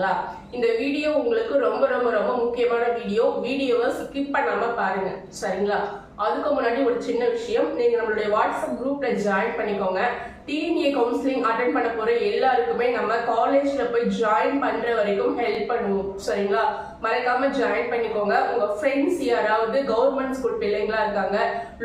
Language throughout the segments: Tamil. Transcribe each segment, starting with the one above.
சரிங்களா? இந்த வீடியோ உங்களுக்கு ரொம்ப ரொம்ப ரொம்ப முக்கியமான வீடியோவை ஸ்கிப் பண்ணாம பாருங்க சரிங்களா? அதுக்கு முன்னாடி ஒரு சின்ன விஷயம், நீங்க நம்மளுடைய வாட்ஸ்அப் குரூப்ல ஜாயின் பண்ணிக்கோங்க. டிஎன்ஏ கவுன்சிலிங் அட்டென்ட் பண்ண போற எல்லாருக்குமே நம்ம காலேஜ்ல போய் ஜாயின் பண்ற வரைக்கும் ஹெல்ப் பண்ணுவோம் சரிங்களா? மறக்காம ஜாயின் பண்ணிக்கோங்க. உங்க ஃப்ரெண்ட்ஸ் யாராவது கவர்மெண்ட் ஸ்கூல் பிள்ளைங்களா இருக்காங்க,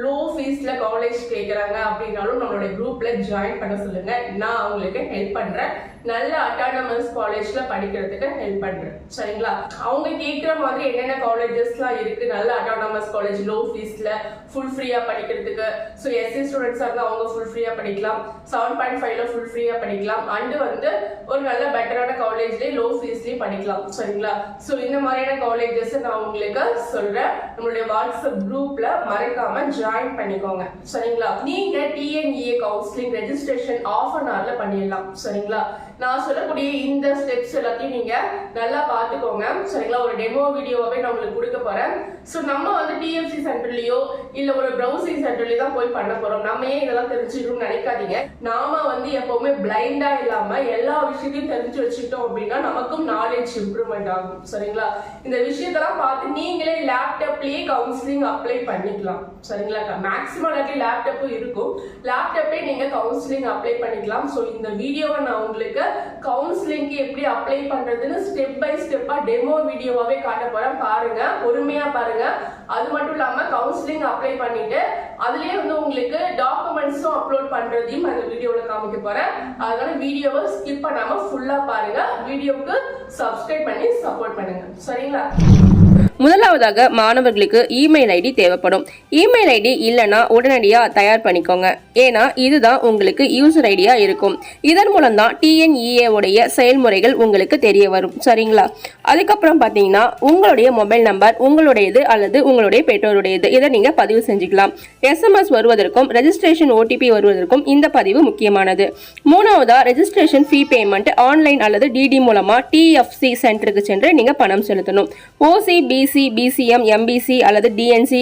லோ ஃபீஸ்ல காலேஜ் கேட்கறாங்க அப்படின்னாலும் நம்மளுடைய குரூப்ல ஜாயின் பண்ண சொல்லுங்க. நான் அவங்களுக்கு ஹெல்ப் பண்றேன். நல்ல அட்டானமஸ் காலேஜ்ல படிக்கிறதுக்கு ஹெல்ப் பண்றேன் சரிங்களா? அவங்க கேட்கிற மாதிரி என்னென்ன காலேஜஸ்லாம் இருக்கு, நல்ல அட்டானமஸ் காலேஜ் லோ ஃபீஸ்ல ஃபுல் ஃப்ரீயா படிக்கிறதுக்கு. ஸோ எஸ்சி ஸ்டூடெண்ட்ஸா இருந்தா அவங்க ஃபுல் ஃப்ரீயா படிக்கலாம், 7.5ல ஃபுல் ஃப்ரீயா படிக்கலாம், அண்ட் வந்து ஒரு நல்ல பெட்டரான காலேஜ்லயே லோ ஃபீஸ்லயும் படிக்கலாம் சரிங்களா? ஸோ இந்த மாதிரியான காலேஜஸ் நான் உங்களுக்கு சொல்றேன். நம்மளுடைய வாட்ஸ்அப் குரூப்ல மறக்காம ஜாயின் பண்ணிக்கோங்க சரிங்களா? நீங்க TNEA counselling registration of an ஹவர்ல பண்ணிடலாம் சரிங்களா? நான் சொல்லக்கூடிய இந்த ஸ்டெப்ஸ் எல்லாத்தையும் நீங்க நல்லா பாத்துக்கோங்க சரிங்களா? ஒரு டெமோ வீடியோவே நான் உங்களுக்கு கொடுக்க போறேன். ஸோ நம்ம வந்து டிஎஃப்சி சென்டர்லயோ இல்ல ஒரு ப்ரௌசிங் சென்டர்லயோ தான் போய் பண்ண போறோம். நம்ம ஏன் இதெல்லாம் தெரிஞ்சுக்கணும்னு நினைக்காதீங்க. நாம வந்து எப்பவுமே பிளைண்டா இல்லாம எல்லா விஷயத்தையும் தெரிஞ்சு வச்சுக்கிட்டோம் அப்படின்னா நமக்கும் நாலேஜ் இம்ப்ரூவ்மெண்ட் ஆகும் சரிங்களா? இந்த விஷயத்தெல்லாம் பார்த்து நீங்களே லேப்டாப்லயே கவுன்சிலிங் அப்ளை பண்ணிக்கலாம் சரிங்களா? மேக்ஸிமம் லேப்டாப்பும் இருக்கும், லேப்டாப்லயே நீங்க கவுன்சிலிங் அப்ளை பண்ணிக்கலாம். ஸோ இந்த வீடியோவை நான் உங்களுக்கு கவுன்சிலிங்க்கு எப்படி அப்ளை பண்றதுன்னு ஸ்டெப் பை ஸ்டெப்பா டெமோ வீடியோவாவே காட்ட போறேன். பாருங்க, பொறுமையா பாருங்க. அது மட்டும் இல்லாம கவுன்சிலிங் அப்ளை பண்ணிட்டு அதுலயே வந்து உங்களுக்கு டாக்குமெண்ட்ஸும் அப்லோட் பண்றதையும் அந்த வீடியோல காமிக்க போறேன். அதனால வீடியோவை ஸ்கிப் பண்ணாம ஃபுல்லா பாருங்க. வீடியோவுக்கு சப்ஸ்கிரைப் பண்ணி சப்போர்ட் பண்ணுங்க சரிங்களா? முதலாவதாக மாணவர்களுக்கு இமெயில் ஐடி தேவைப்படும். இமெயில் ஐடி இல்லைன்னா உடனடியாக தயார் பண்ணிக்கோங்க. ஏன்னா இதுதான் உங்களுக்கு யூசர் ஐடியா இருக்கும். இதன் மூலம் தான் டிஎன்இஏ உடைய செயல்முறைகள் உங்களுக்கு தெரிய வரும் சரிங்களா? அதுக்கப்புறம் பார்த்தீங்கன்னா உங்களுடைய மொபைல் நம்பர் உங்களுடையது அல்லது உங்களுடைய பெற்றோருடையது, இதை நீங்கள் பதிவு செஞ்சுக்கலாம். எஸ்எம்எஸ் வருவதற்கும் ரெஜிஸ்ட்ரேஷன் ஓடிபி வருவதற்கும் இந்த பதிவு முக்கியமானது. மூணாவதா ரெஜிஸ்ட்ரேஷன் ஃபீ பேமெண்ட் ஆன்லைன் அல்லது டிடி மூலமா டிஎஃப்சி சென்டருக்கு சென்று நீங்க பணம் செலுத்தணும். ஓசி, பிசி, பிசிஎம், எம்பிசி அல்லது டிஎன்சி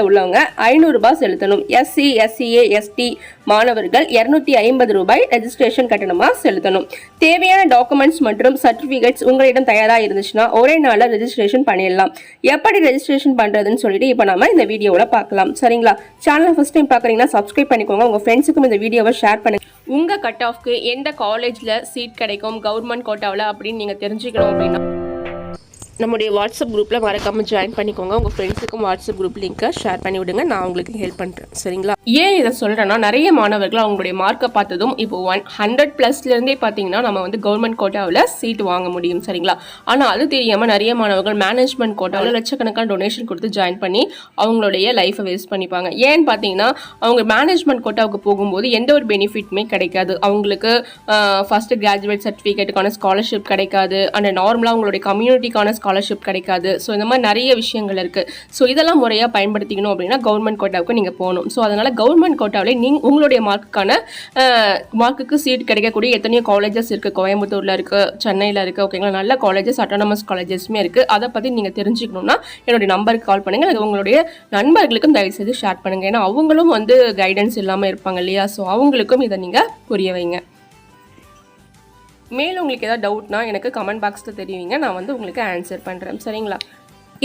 உள்ளவங்க 500 ரூபாய் செலுத்தணும். எஸ்சி, எஸ்சிஏ, எஸ்டி மாணவர்கள் 250 ரூபாய் ரெஜிஸ்ட்ரேஷன் கட்டணமா செலுத்தணும். தேவையான டாக்குமெண்ட்ஸ் மற்றும் சர்டிபிகேட்ஸ் உங்களிடம் தயாரா இருந்துச்சுன்னா ஒரே நாள்ல ரெஜிஸ்ட்ரேஷன் பண்ணிடலாம். எப்படி ரெஜிஸ்ட்ரேஷன் பண்றதுன்னு சொல்லிட்டு இப்போ நம்ம இந்த வீடியோவில் பார்க்கலாம் சரிங்களா? சேனலை ஃபர்ஸ்ட் டைம் பார்க்குறீங்கன்னா சப்ஸ்கிரைப் பண்ணிக்கோங்க. உங்க ஃப்ரெண்ட்ஸுக்கும் இந்த வீடியோவை ஷேர் பண்ணுங்க. உங்க கட் ஆஃப்க்கு எந்த காலேஜ்ல சீட் கிடைக்கும் கவர்மெண்ட் கோட்டாவில் அப்படின்னு நீங்க தெரிஞ்சுக்கணும் அப்படின்னா நம்முடைய வாட்ஸ்அப் குரூப்பில் மறக்காமல் ஜாயின் பண்ணிக்கோங்க. உங்கள் ஃப்ரெண்ட்ஸுக்கும் வாட்ஸ்அப் குரூப் லிங்க்கை ஷேர் பண்ணி விடுங்க. நான் உங்களுக்கு ஹெல்ப் பண்ணுறேன் சரிங்களா? ஏன் இதை சொல்கிறேன்னா, நிறைய மாணவர்கள் அவங்களுடைய மார்க்கை பார்த்ததும் இப்போ 100+லேருந்தே பார்த்தீங்கன்னா நம்ம வந்து கவர்மெண்ட் கோட்டாவில் சீட் வாங்க முடியும் சரிங்களா? ஆனால் அது தெரியாமல் நிறைய மாணவர்கள் மேனேஜ்மெண்ட் கோட்டாவில் லட்சக்கணக்கான டொனேஷன் கொடுத்து ஜாயின் பண்ணி அவங்களுடைய லைஃப்பை வேஸ்ட் பண்ணிப்பாங்க. ஏன்னு பார்த்தீங்கன்னா அவங்க மேனேஜ்மெண்ட் கோட்டாவுக்கு போகும்போது எந்த ஒரு பெனிஃபிட்டுமே கிடைக்காது. அவங்களுக்கு ஃபஸ்ட்டு கிராஜுவேட் சர்டிஃபிகேட்டுக்கான ஸ்காலர்ஷிப் கிடைக்காது, அண்ட் நார்மலாக அவங்களுடைய கம்யூனிட்டிக்கான ஸ்காலர்ஷிப் கிடைக்காது. ஸோ இந்த மாதிரி நிறைய விஷயங்கள் இருக்குது. ஸோ இதெல்லாம் முறையாக பயன்படுத்திக்கணும் அப்படின்னா கவர்மெண்ட் கோட்டாவுக்கு நீங்கள் போகணும். ஸோ அதனால் கவர்மெண்ட் கோட்டாவில் உங்களுடைய மார்க்குக்கு சீட் கிடைக்கக்கூடிய எத்தனையோ காலேஜஸ் இருக்குது. கோயம்புத்தூரில் இருக்குது, சென்னையில் இருக்குது, ஓகேங்களா? நல்ல காலேஜஸ், அட்டானமஸ் காலேஜஸ்மே இருக்குது. அதை பற்றி நீங்கள் தெரிஞ்சுக்கணும்னா என்னுடைய நம்பருக்கு கால் பண்ணுங்கள். அது உங்களுடைய நண்பர்களுக்கும் தயவுசெய்து ஷேர் பண்ணுங்கள். ஏன்னா அவங்களும் வந்து கைடன்ஸ் இல்லாமல் இருப்பாங்க இல்லையா? ஸோ அவங்களுக்கும் இதை நீங்கள் புரிய வைங்க. மேலும் உங்களுக்கு ஏதாவது டவுட்னா எனக்கு கமெண்ட் பாக்ஸில் தெரிவிங்க, நான் வந்து உங்களுக்கு ஆன்சர் பண்ணுறேன் சரிங்களா?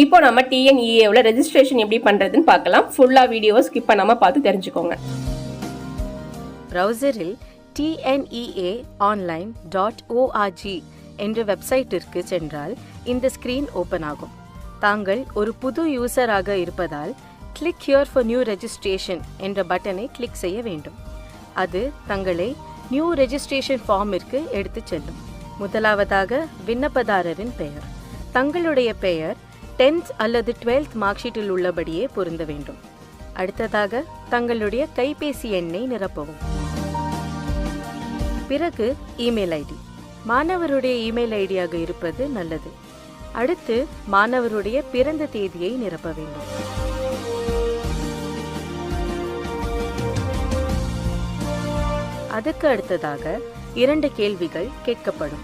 இப்போ நம்ம டிஎன்இஏவில் ரெஜிஸ்ட்ரேஷன் எப்படி பண்ணுறதுன்னு பார்க்கலாம். ஃபுல்லாக வீடியோவை ஸ்கிப் பண்ணாமல் பார்த்து தெரிஞ்சுக்கோங்க. ப்ரௌசரில் tneaonline.org என்ற வெப்சைட்டிற்கு சென்றால் இந்த ஸ்க்ரீன் ஓப்பன் ஆகும். தாங்கள் ஒரு புது யூசராக இருப்பதால் click here for new registration என்ற பட்டனை கிளிக் செய்ய வேண்டும். அது தங்களை நியூ ரெஜிஸ்ட்ரேஷன் ஃபார்மிற்கு எடுத்து செல்லும். முதலாவதாக விண்ணப்பதாரரின் பெயர். தங்களுடைய பெயர் 10th அல்லது 12th மார்க் ஷீட்டில் உள்ளபடியே பொருந்த வேண்டும். அடுத்ததாக தங்களுடைய கைபேசி எண்ணை நிரப்பவும். பிறகு இமெயில் ஐடி. மாணவருடைய இமெயில் ஐடியாக இருப்பது நல்லது. அடுத்து மாணவருடைய பிறந்த தேதியை நிரப்ப வேண்டும். அதுக்கு அடுத்ததாக 2 கேள்விகள் கேட்கப்படும்.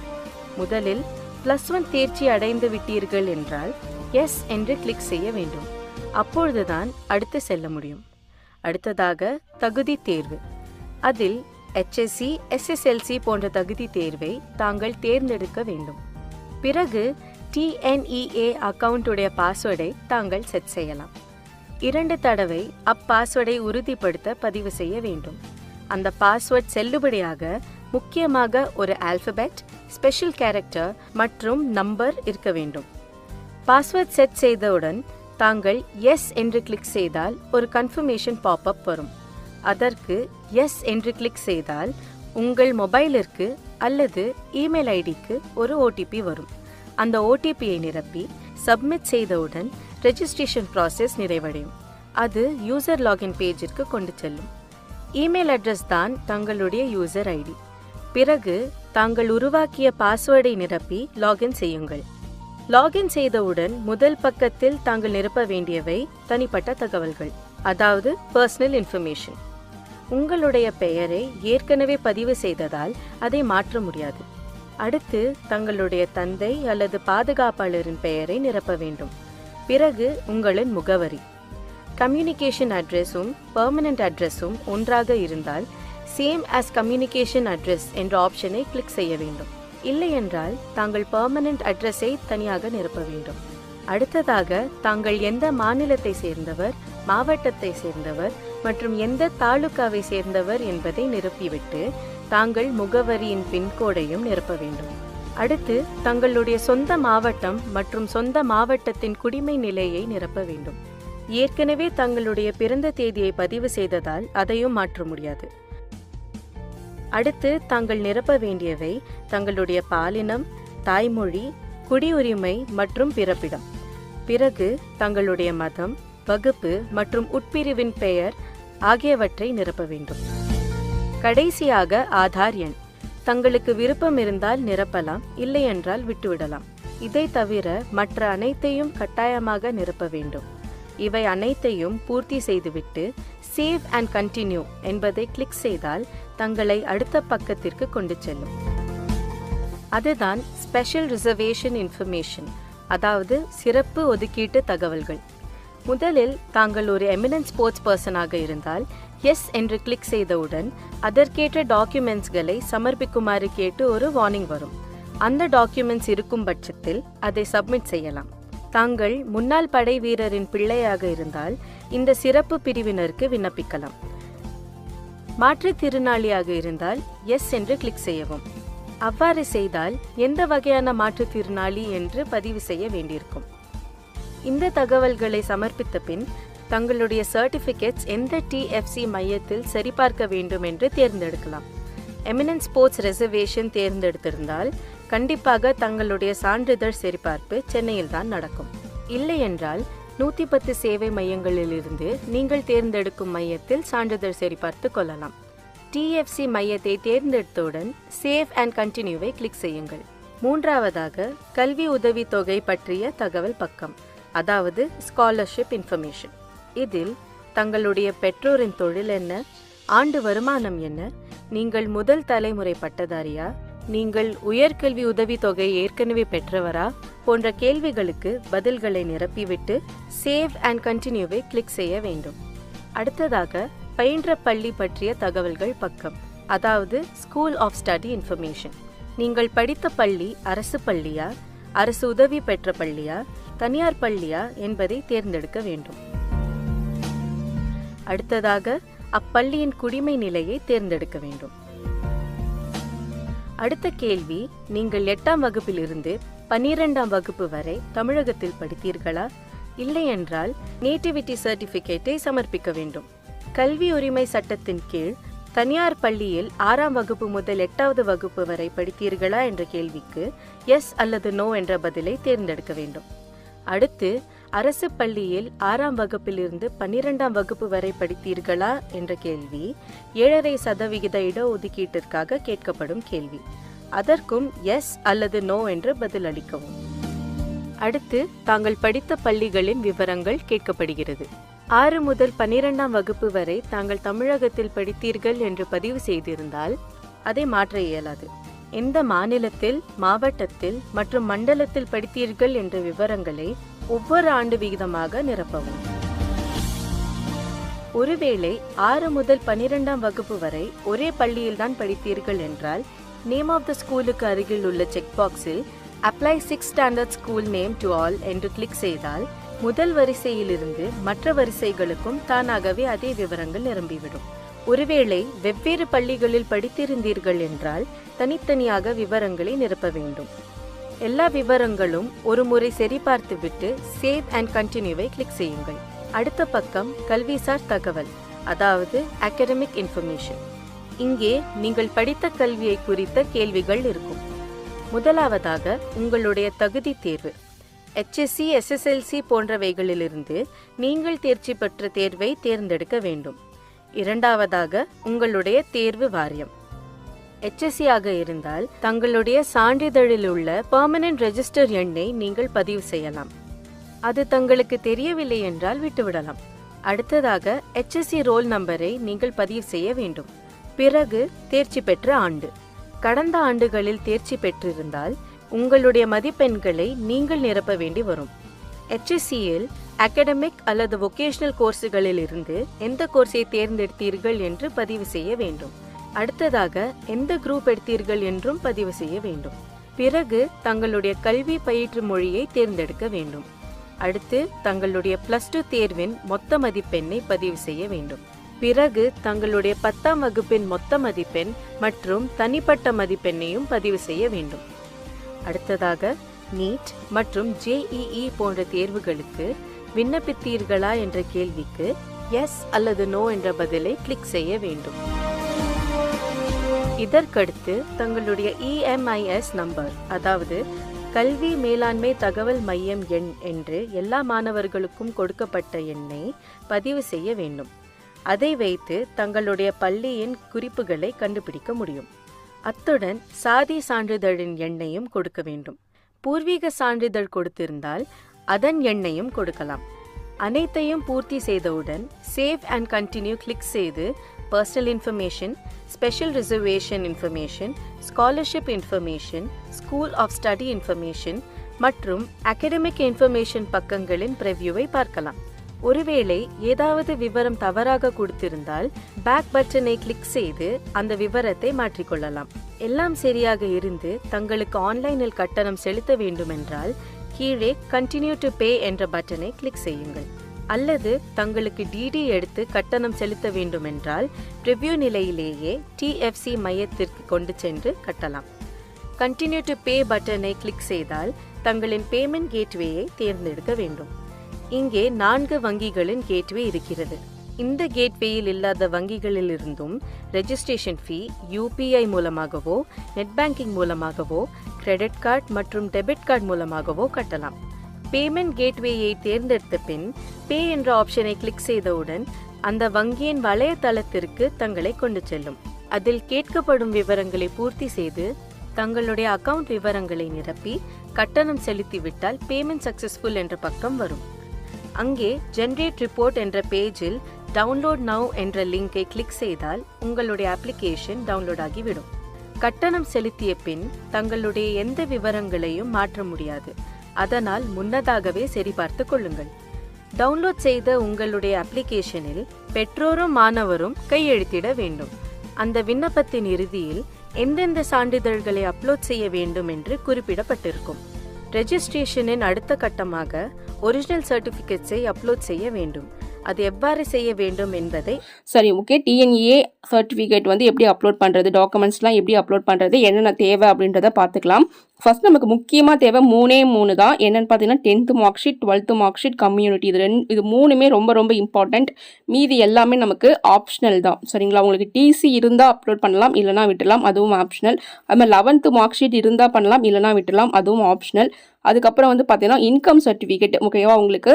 முதலில் +1 தேர்ச்சி அடைந்து விட்டீர்கள் என்றால் எஸ் என்று கிளிக் செய்ய வேண்டும். அப்பொழுதுதான் அடுத்து செல்ல முடியும். அடுத்ததாக தகுதி தேர்வு. அதில் HSC, SSLC போன்ற தகுதி தேர்வை தாங்கள் தேர்ந்தெடுக்க வேண்டும். பிறகு TNEA அக்கவுண்டுடைய பாஸ்வேர்டை தாங்கள் செட் செய்யலாம். 2 தடவை அப்பாஸ்வேர்டை உறுதிப்படுத்த பதிவு செய்ய வேண்டும். அந்த பாஸ்வேர்ட் செல்லுபடியாக முக்கியமாக ஒரு ஆல்பபெட், ஸ்பெஷல் கேரக்டர் மற்றும் நம்பர் இருக்க வேண்டும். பாஸ்வேர்ட் செட் செய்தவுடன் தாங்கள் எஸ் என்று கிளிக் செய்தால் ஒரு கன்ஃபர்மேஷன் பாப்அப் வரும். அதற்கு எஸ் என்று கிளிக் செய்தால் உங்கள் மொபைலிற்கு அல்லது இமெயில் ஐடிக்கு ஒரு OTP வரும். அந்த OTPயை நிரப்பி சப்மிட் செய்தவுடன் ரெஜிஸ்ட்ரேஷன் ப்ராசஸ் நிறைவடையும். அது யூசர் லாகின் பேஜிற்கு கொண்டு செல்லும். இமெயில் அட்ரஸ் தான் தங்களுடைய யூசர் ஐடி. பிறகு தாங்கள் உருவாக்கிய பாஸ்வேர்டை நிரப்பி லாகின் செய்யுங்கள். லாகின் செய்தவுடன் முதல் பக்கத்தில் தாங்கள் நிரப்ப வேண்டியவை தனிப்பட்ட தகவல்கள், அதாவது பர்சனல் இன்ஃபர்மேஷன். உங்களுடைய பெயரை ஏற்கனவே பதிவு செய்ததால் அதை மாற்ற முடியாது. அடுத்து தங்களுடைய தந்தை அல்லது பாதுகாப்பாளரின் பெயரை நிரப்ப வேண்டும். பிறகு உங்களின் முகவரி. கம்யூனிகேஷன் அட்ரஸும் பெர்மனன்ட் அட்ரஸும் ஒன்றாக இருந்தால் சேம் ஆஸ் கம்யூனிகேஷன் அட்ரஸ் என்ற ஆப்ஷனை கிளிக் செய்ய வேண்டும். இல்லை என்றால் தாங்கள் பெர்மனன்ட் அட்ரஸை தனியாக நிரப்ப வேண்டும். அடுத்ததாக தாங்கள் எந்த மாநிலத்தை சேர்ந்தவர், மாவட்டத்தை சேர்ந்தவர் மற்றும் எந்த தாலுகாவை சேர்ந்தவர் என்பதை நிரப்பிவிட்டு தாங்கள் முகவரியின் பின்கோடையும் நிரப்ப வேண்டும். அடுத்து தங்களுடைய சொந்த மாவட்டம் மற்றும் சொந்த மாவட்டத்தின் குடிமை நிலையை நிரப்ப வேண்டும். ஏற்கனவே தங்களுடைய பிறந்த தேதியை பதிவு செய்ததால் அதையும் மாற்ற முடியாது. அடுத்து தாங்கள் நிரப்ப வேண்டியவை தங்களுடைய பாலினம், தாய்மொழி, குடியுரிமை மற்றும் பிறப்பிடம். பிறகு தங்களுடைய மதம், வகுப்பு மற்றும் உட்பிரிவின் பெயர் ஆகியவற்றை நிரப்ப வேண்டும். கடைசியாக ஆதார் எண். தங்களுக்கு விருப்பம் இருந்தால் நிரப்பலாம், இல்லை என்றால் விட்டுவிடலாம். இதை தவிர மற்ற அனைத்தையும் கட்டாயமாக நிரப்ப வேண்டும். இவை அனைத்தையும் பூர்த்தி செய்துவிட்டு சேவ் அண்ட் கண்டினியூ என்பதை கிளிக் செய்தால் தங்களை அடுத்த பக்கத்திற்கு கொண்டு செல்லும். அதுதான் ஸ்பெஷல் ரிசர்வேஷன் இன்ஃபர்மேஷன், அதாவது சிறப்பு ஒதுக்கீட்டு தகவல்கள். முதலில் தாங்கள் ஒரு எமினன்ட் ஸ்போர்ட்ஸ் பர்சனாக இருந்தால் எஸ் என்று கிளிக் செய்தவுடன் அதற்கேற்ற டாக்குமெண்ட்ஸ்களை சமர்ப்பிக்குமாறு கேட்டு ஒரு வார்னிங் வரும். அந்த டாக்குமெண்ட்ஸ் இருக்கும் பட்சத்தில் அதை சப்மிட் செய்யலாம். தாங்கள் முன்னாள் படை வீரரின் பிள்ளையாக இருந்தால் இந்த சிறப்பு பிரிவினருக்கு விண்ணப்பிக்கலாம். மாற்றுத்திறனாளியாக இருந்தால் எஸ் என்று கிளிக் செய்யவும். அவ்வாறு செய்தால் எந்த வகையான மாற்றுத்திறனாளி என்று பதிவு செய்ய வேண்டியிருக்கும். இந்த தகவல்களை சமர்ப்பித்த பின் தங்களுடைய சர்டிஃபிகேட்ஸ் எந்த TFC மையத்தில் சரிபார்க்க வேண்டும் என்று தேர்ந்தெடுக்கலாம். எமினன்ட் ஸ்போர்ட்ஸ் ரிசர்வேஷன் தேர்ந்தெடுத்திருந்தால் கண்டிப்பாக தங்களுடைய சான்றிதழ் சரிபார்ப்பு சென்னையில் தான் நடக்கும். இல்லை என்றால் 110 சேவை மையங்களிலிருந்து நீங்கள் தேர்ந்தெடுக்கும் மையத்தில் சான்றிதழ் சரிபார்த்து கொள்ளலாம். TFC மையத்தை தேர்ந்தெடுத்தவுடன் சேவ் அண்ட் கண்டினியூவை கிளிக் செய்யுங்கள். மூன்றாவதாக கல்வி உதவித்தொகை பற்றிய தகவல் பக்கம், அதாவது ஸ்காலர்ஷிப் இன்ஃபர்மேஷன். இதில் தங்களுடைய பெற்றோரின் தொழில் என்ன, ஆண்டு வருமானம் என்ன, நீங்கள் முதல் தலைமுறை பட்டதாரியா, நீங்கள் உயர்கல்வி உதவித்தொகை ஏற்கனவே பெற்றவரா போன்ற கேள்விகளுக்கு பதில்களை நிரப்பிவிட்டு சேவ் அண்ட் கண்டினியூவை கிளிக் செய்ய வேண்டும். அடுத்ததாக பயின்ற பள்ளி பற்றிய தகவல்கள் பக்கம், அதாவது ஸ்கூல் ஆஃப் ஸ்டடி இன்ஃபர்மேஷன். நீங்கள் படித்த பள்ளி அரசு பள்ளியா, அரசு உதவி பெற்ற பள்ளியா, தனியார் பள்ளியா என்பதை தேர்ந்தெடுக்க வேண்டும். அடுத்ததாக அப்பள்ளியின் குடிமை நிலையை தேர்ந்தெடுக்க வேண்டும். அடுத்த கேள்வி, நீங்கள் 8ஆம் வகுப்பிலிருந்து 12ஆம் வகுப்பு வரை தமிழகத்தில் படித்தீர்களா? இல்லை என்றால் நேட்டிவிட்டி சர்டிபிகேட்டை சமர்ப்பிக்க வேண்டும். கல்வி உரிமை சட்டத்தின் கீழ் தனியார் பள்ளியில் 6ஆம் வகுப்பு முதல் 8வது வகுப்பு வரை படித்தீர்களா என்ற கேள்விக்கு எஸ் அல்லது நோ என்ற பதிலை தேர்ந்தெடுக்க வேண்டும். அடுத்து அரசு பள்ளியில் 6ஆம் வகுப்பிலிருந்து 12ஆம் வகுப்பு வரை படித்தீர்களா என்ற கேள்வி 7.5% இடஒதுக்கீட்டிற்காக கேட்கப்படும் கேள்வி. அதற்கும் எஸ் அல்லது நோ என்று பதில் அளிக்கவும். அடுத்து தாங்கள் படித்த பள்ளிகளின் விவரங்கள் கேட்கப்படுகிறது. 6 முதல் 12ஆம் வகுப்பு வரை தாங்கள் தமிழகத்தில் படித்தீர்கள் என்று பதிவு செய்திருந்தால் அதை மாற்ற இயலாது. எந்த மாநிலத்தில், மாவட்டத்தில் மற்றும் மண்டலத்தில் படித்தீர்கள் என்ற விவரங்களை ஒவ்வொரு ஆண்டு விகிதமாக நிரப்பவும். ஒருவேளை 6 முதல் 12ஆம் வகுப்பு வரை ஒரே பள்ளியில்தான் படித்தீர்கள் என்றால் நேம் ஆஃப் த ஸ்கூலுக்கு அருகில் உள்ள செக் பாக்ஸில் apply 6 standard school name to all என்று கிளிக் செய்தால் முதல் வரிசையிலிருந்து மற்ற வரிசைகளுக்கும் தானாகவே அதே விவரங்கள் நிரம்பிவிடும். ஒருவேளை வெவ்வேறு பள்ளிகளில் படித்திருந்தீர்கள் என்றால் தனித்தனியாக விவரங்களை நிரப்ப வேண்டும். எல்லா விவரங்களும் ஒரு முறை சரிபார்த்துவிட்டு சேவ் அண்ட் கண்டினியூவை கிளிக் செய்யுங்கள். அடுத்த பக்கம் கல்விசார் தகவல், அதாவது அகாடமிக் இன்ஃபர்மேஷன். இங்கே நீங்கள் படித்த கல்வியை குறித்த கேள்விகள் இருக்கும். முதலாவதாக உங்களுடைய தகுதி தேர்வு, HSC, SSLC போன்றவைகளிலிருந்து நீங்கள் தேர்ச்சி பெற்ற தேர்வை தேர்ந்தெடுக்க வேண்டும். இரண்டாவதாக உங்களுடைய தேர்வு வாரியம். HSC ஆக இருந்தால் தங்களுடைய சான்றிதழில் உள்ள பெர்மனன்ட் ரெஜிஸ்டர் எண்ணை நீங்கள் பதிவு செய்யலாம். அது தங்களுக்கு தெரியவில்லை என்றால் விட்டுவிடலாம். அடுத்ததாக HSC ரோல் நம்பரை நீங்கள் பதிவு செய்ய வேண்டும். பிறகு தேர்ச்சி பெற்ற ஆண்டு. கடந்த ஆண்டுகளில் தேர்ச்சி பெற்றிருந்தால் உங்களுடைய மதிப்பெண்களை நீங்கள் நிரப்ப வேண்டி வரும். HSCயில் அகாடமிக் அல்லது வொகேஷனல் கோர்ஸுகளில் இருந்து எந்த கோர்ஸை தேர்ந்தெடுத்தீர்கள் என்று பதிவு செய்ய வேண்டும். அடுத்ததாக எந்த குரூப் எடுத்தீர்கள் என்றும் பதிவு செய்ய வேண்டும். பிறகு தங்களுடைய கல்வி பயிற்று மொழியை தேர்ந்தெடுக்க வேண்டும். அடுத்து தங்களுடைய +2 தேர்வின் மொத்த மதிப்பெண்ணை பதிவு செய்ய வேண்டும். பிறகு தங்களுடைய 10ஆம் வகுப்பின் மொத்த மதிப்பெண் மற்றும் தனிப்பட்ட மதிப்பெண்ணையும் பதிவு செய்ய வேண்டும். அடுத்ததாக நீட் மற்றும் JEE போன்ற தேர்வுகளுக்கு விண்ணப்பித்தீர்களா என்ற கேள்விக்கு எஸ் அல்லது நோ என்ற பதிலை கிளிக் செய்ய வேண்டும். இதற்கடுத்து தங்களுடைய EMIS நம்பர், அதாவது கல்வி மேலாண்மை தகவல் மையம் எண் என்று எல்லா மாணவர்களுக்கும் கொடுக்கப்பட்ட எண்ணை பதிவு செய்ய வேண்டும். அதை வைத்து தங்களுடைய பள்ளியின் குறிப்புகளை கண்டுபிடிக்க முடியும். அத்துடன் சாதி சான்றிதழின் எண்ணையும் கொடுக்க வேண்டும். பூர்வீக சான்றிதழ் கொடுத்திருந்தால் அதன் எண்ணையும் கொடுக்கலாம். அனைத்தையும் பூர்த்தி செய்தவுடன் சேவ் அண்ட் கண்டினியூ கிளிக் செய்து personal information, special reservation information, scholarship information, school of study information மற்றும் அகாடமிக் இன்ஃபர்மேஷன் பக்கங்களின் பிரிவியூவை பார்க்கலாம். ஒருவேளை ஏதாவது விவரம் தவறாக கொடுத்திருந்தால் பேக் பட்டனை கிளிக் செய்து அந்த விவரத்தை மாற்றிக்கொள்ளலாம். எல்லாம் சரியாக இருந்து தங்களுக்கு ஆன்லைனில் கட்டணம் செலுத்த வேண்டுமென்றால் கீழே கண்டினியூ டு பே என்ற பட்டனை கிளிக் செய்யுங்கள். அல்லது தங்களுக்கு DD எடுத்து கட்டணம் செலுத்த வேண்டுமென்றால் பிரிவியூ நிலையிலேயே TFC மையத்திற்கு கொண்டு சென்று கட்டலாம். கண்டினியூ டு பே பட்டனை கிளிக் செய்தால் தங்களின் பேமெண்ட் கேட்வேயை தேர்ந்தெடுக்க வேண்டும். இங்கே 4 வங்கிகளின் கேட்வே இருக்கிறது. இந்த கேட்வேயில் இல்லாத வங்கிகளில் இருந்தும் ரெஜிஸ்ட்ரேஷன் ஃபீ UPI மூலமாகவோ, நெட் பேங்கிங் மூலமாகவோ, கிரெடிட் கார்டு மற்றும் டெபிட் கார்டு மூலமாகவோ கட்டலாம். பேமெண்ட் கேட்வேயை தேர்ந்தெடுத்த பின் பே என்ற ஆப்ஷனை கிளிக் செய்தவுடன் அந்த வங்கியின் வலைத்தளத்திற்கு தங்களை கொண்டு செல்லும். அதில் கேட்கப்படும் விவரங்களை பூர்த்தி செய்து தங்களுடைய அக்கவுண்ட் விவரங்களை நிரப்பி கட்டணம் செலுத்திவிட்டால் பேமெண்ட் சக்சஸ்ஃபுல் என்ற பக்கம் வரும். அங்கே ஜென்ரேட் ரிப்போர்ட் என்ற பேஜில் டவுன்லோட் நவ் என்ற லிங்கை கிளிக் செய்தால் உங்களுடைய அப்ளிகேஷன் டவுன்லோட் ஆகிவிடும். கட்டணம் செலுத்திய பின் தங்களுடைய எந்த விவரங்களையும் மாற்ற முடியாது. அதனால் முன்னதாகவே சரிபார்த்து கொள்ளுங்கள். டவுன்லோட் செய்த உங்களுடைய அப்ளிகேஷனில் பெற்றோரும் மாணவரும் கையெழுத்திட வேண்டும். அந்த விண்ணப்பத்தின் இறுதியில் எந்தெந்த சான்றிதழ்களை அப்லோட் செய்ய வேண்டும் என்று குறிப்பிடப்பட்டிருக்கும். ரெஜிஸ்ட்ரேஷனின் அடுத்த கட்டமாக ஒரிஜினல் சர்டிஃபிகேட்ஸை அப்லோட் செய்ய வேண்டும். அது எவ்வாறு செய்ய வேண்டும் என்பதை சரி, ஓகே. TNEA சர்டிஃபிகேட் வந்து எப்படி அப்லோட் பண்ணுறது, டாக்குமெண்ட்ஸ்லாம் எப்படி அப்லோட் பண்ணுறது, என்னென்ன தேவை அப்படின்றத பார்த்துக்கலாம். ஃபர்ஸ்ட் நமக்கு முக்கியமாக தேவை 3 தான். என்னென்னு பார்த்தீங்கன்னா 10th mark sheet, 12th mark sheet, community. இது 3மே ரொம்ப ரொம்ப இம்பார்ட்டண்ட். மீதி எல்லாமே நமக்கு ஆப்ஷனல் தான். சரிங்களா? உங்களுக்கு TC இருந்தால் அப்லோட் பண்ணலாம், இல்லைனா விட்டுலாம், அதுவும் ஆப்ஷனல். அது மாதிரி 11th மார்க் ஷீட் இருந்தால் பண்ணலாம், இல்லைனா விட்டுலாம், அதுவும் ஆப்ஷனல். அதுக்கப்புறம் வந்து பார்த்தீங்கன்னா இன்கம் சர்டிஃபிகேட், ஓகேவா? உங்களுக்கு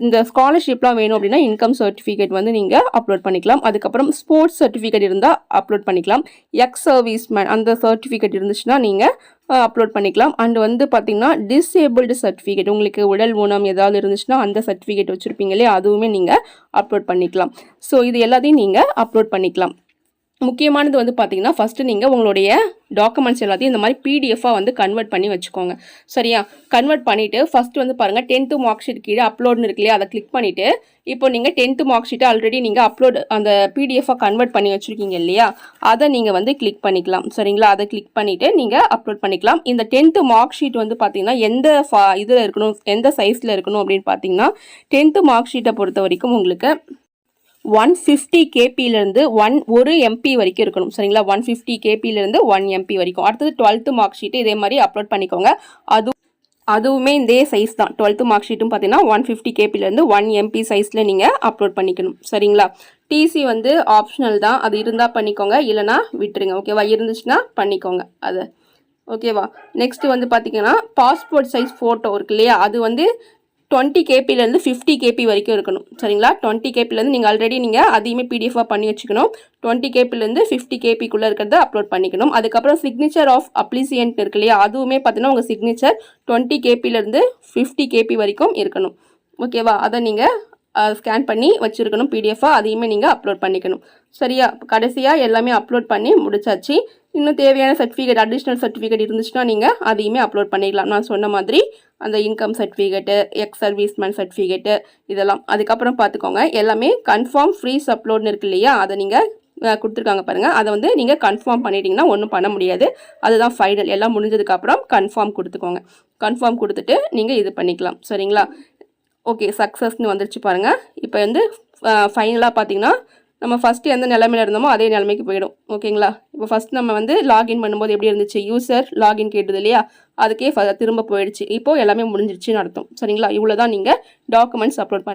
இந்த ஸ்காலர்ஷிப்லாம் வேணும் அப்படின்னா இன்கம் சர்டிஃபிகேட் வந்து நீங்கள் அப்லோட் பண்ணிக்கலாம். அதுக்கப்புறம் ஸ்போர்ட்ஸ் சர்டிஃபிகேட் இருந்தால் அப்லோட் பண்ணிக்கலாம். எக்ஸ் சர்வீஸ் மேன் அந்த சர்டிஃபிகேட் இருந்துச்சுன்னா நீங்கள் அப்லோட் பண்ணிக்கலாம். அண்ட் வந்து பார்த்தீங்கன்னா டிசேபிள்டு சர்டிஃபிகேட், உங்களுக்கு உடல் ஊனம் ஏதாவது இருந்துச்சுன்னா அந்த சர்டிஃபிகேட் வச்சுருப்பீங்களே, அதுவுமே நீங்கள் அப்லோட் பண்ணிக்கலாம். ஸோ இது எல்லாத்தையும் நீங்கள் அப்லோட் பண்ணிக்கலாம். முக்கியமானது வந்து பார்த்தீங்கன்னா ஃபஸ்ட்டு நீங்கள் உங்களுடைய டாக்குமெண்ட்ஸ் எல்லாத்தையும் இந்த மாதிரி பிடிஎஃபாக வந்து கன்வெர்ட் பண்ணி வச்சுக்கோங்க. சரியா? கன்வெர்ட் பண்ணிவிட்டு ஃபஸ்ட்டு வந்து பாருங்கள் 10th மார்க் ஷீட் கீழே அப்லோட்னு இருக்கு இல்லையா, அதை கிளிக் பண்ணிவிட்டு இப்போ நீங்கள் 10th மார்க் ஷீட்டை ஆல்ரெடி நீங்கள் அப்லோட் அந்த பிடிஎஃபாக கன்வெர்ட் பண்ணி வச்சுருக்கீங்க இல்லையா, அதை நீங்கள் வந்து கிளிக் பண்ணிக்கலாம். சரிங்களா? அதை கிளிக் பண்ணிவிட்டு நீங்கள் அப்லோட் பண்ணிக்கலாம். இந்த 10th மார்க் ஷீட் வந்து பார்த்தீங்கன்னா எந்த இதில் இருக்கணும், எந்த சைஸில் இருக்கணும் அப்படின்னு பார்த்தீங்கன்னா 10th மார்க் ஷீட்டை பொறுத்த வரைக்கும் உங்களுக்கு 150 kpலேருந்து 1 MP வரைக்கும் இருக்கணும். சரிங்களா? 150 kpலேருந்து 1 MP வரைக்கும். அடுத்தது 12th மார்க் ஷீட்டு இதே மாதிரி அப்லோட் பண்ணிக்கோங்க. அதுவுமே இதே சைஸ் தான். 12th மார்க் ஷீட்டும் பார்த்தீங்கன்னா 150 kpலேருந்து 1 MP சைஸில் நீங்கள் அப்லோட் பண்ணிக்கணும். சரிங்களா? டிசி வந்து ஆப்ஷனல் தான், அது இருந்தால் பண்ணிக்கோங்க, இல்லைனா விட்டுருங்க. ஓகேவா? இருந்துச்சுன்னா பண்ணிக்கோங்க அதை. ஓகேவா? நெக்ஸ்ட் வந்து பார்த்தீங்கன்னா பாஸ்போர்ட் சைஸ் ஃபோட்டோ இருக்கு இல்லையா, அது வந்து 20 kpலேருந்து 50 kp வரைக்கும் இருக்கணும். சரிங்களா? 20 kpலேருந்து நீங்கள் ஆல்ரெடி நீங்கள் அதையுமே பிடிஎஃபாக பண்ணி வச்சுக்கணும். 20 kpலேருந்து 50 kpக்குள்ளே இருக்கிறத அப்லோட் பண்ணிக்கணும். அதுக்கப்புறம் சிக்னேச்சர் ஆஃப் அப்ளிசியன்ட் இருக்கு இல்லையா, அதுவுமே பார்த்தீங்கன்னா உங்கள் சிக்னேச்சர் 20 kpலேருந்து 50 kp வரைக்கும் இருக்கணும். ஓகேவா? அதை நீங்கள் ஸ்கேன் பண்ணி வச்சுருக்கணும் பிடிஎஃபாக, அதையுமே நீங்கள் அப்லோட் பண்ணிக்கணும். சரியா? கடைசியாக எல்லாமே அப்லோட் பண்ணி முடிச்சாச்சு. இன்னும் தேவையான சர்டிஃபிகேட், அடிஷ்னல் சர்டிஃபிகேட் இருந்துச்சுன்னா நீங்கள் அதையுமே அப்லோட் பண்ணிக்கலாம். நான் சொன்ன மாதிரி அந்த income certificate, X serviceman certificate இதெல்லாம். அதுக்கப்புறம் பார்த்துக்கோங்க, எல்லாமே கன்ஃபார்ம் ஃப்ரீஸ் அப்லோட்னு இருக்கு இல்லையா, அதை நீங்கள் கொடுத்துருக்காங்க பாருங்கள், அதை வந்து நீங்கள் கன்ஃபார்ம் பண்ணிட்டீங்கன்னா ஒன்றும் பண்ண முடியாது. அதுதான் ஃபைனல். எல்லாம் முடிஞ்சதுக்கப்புறம் கன்ஃபார்ம் கொடுத்துக்கோங்க. கன்ஃபார்ம் கொடுத்துட்டு நீங்கள் இது பண்ணிக்கலாம். சரிங்களா? ஓகே, சக்ஸஸ்ன்னு வந்துருச்சு பாருங்கள். இப்போ வந்து ஃபைனலாக பார்த்தீங்கன்னா நம்ம ஃபஸ்ட்டு எந்த நிலைமையில் இருந்தோமோ அதே நிலைமைக்கு போயிடும். ஓகேங்களா? இப்போ ஃபஸ்ட் நம்ம வந்து லாகின் பண்ணும்போது எப்படி இருந்துச்சு, யூசர் லாகின் கேட்டது இல்லையா, அதுக்கே திரும்ப போயிடுச்சு. இப்போது எல்லாமே முடிஞ்சிருச்சுன்னு அர்த்தம். சரிங்களா? இவ்வளோ தான் நீங்கள் டாக்குமெண்ட்ஸ் அப்லோட்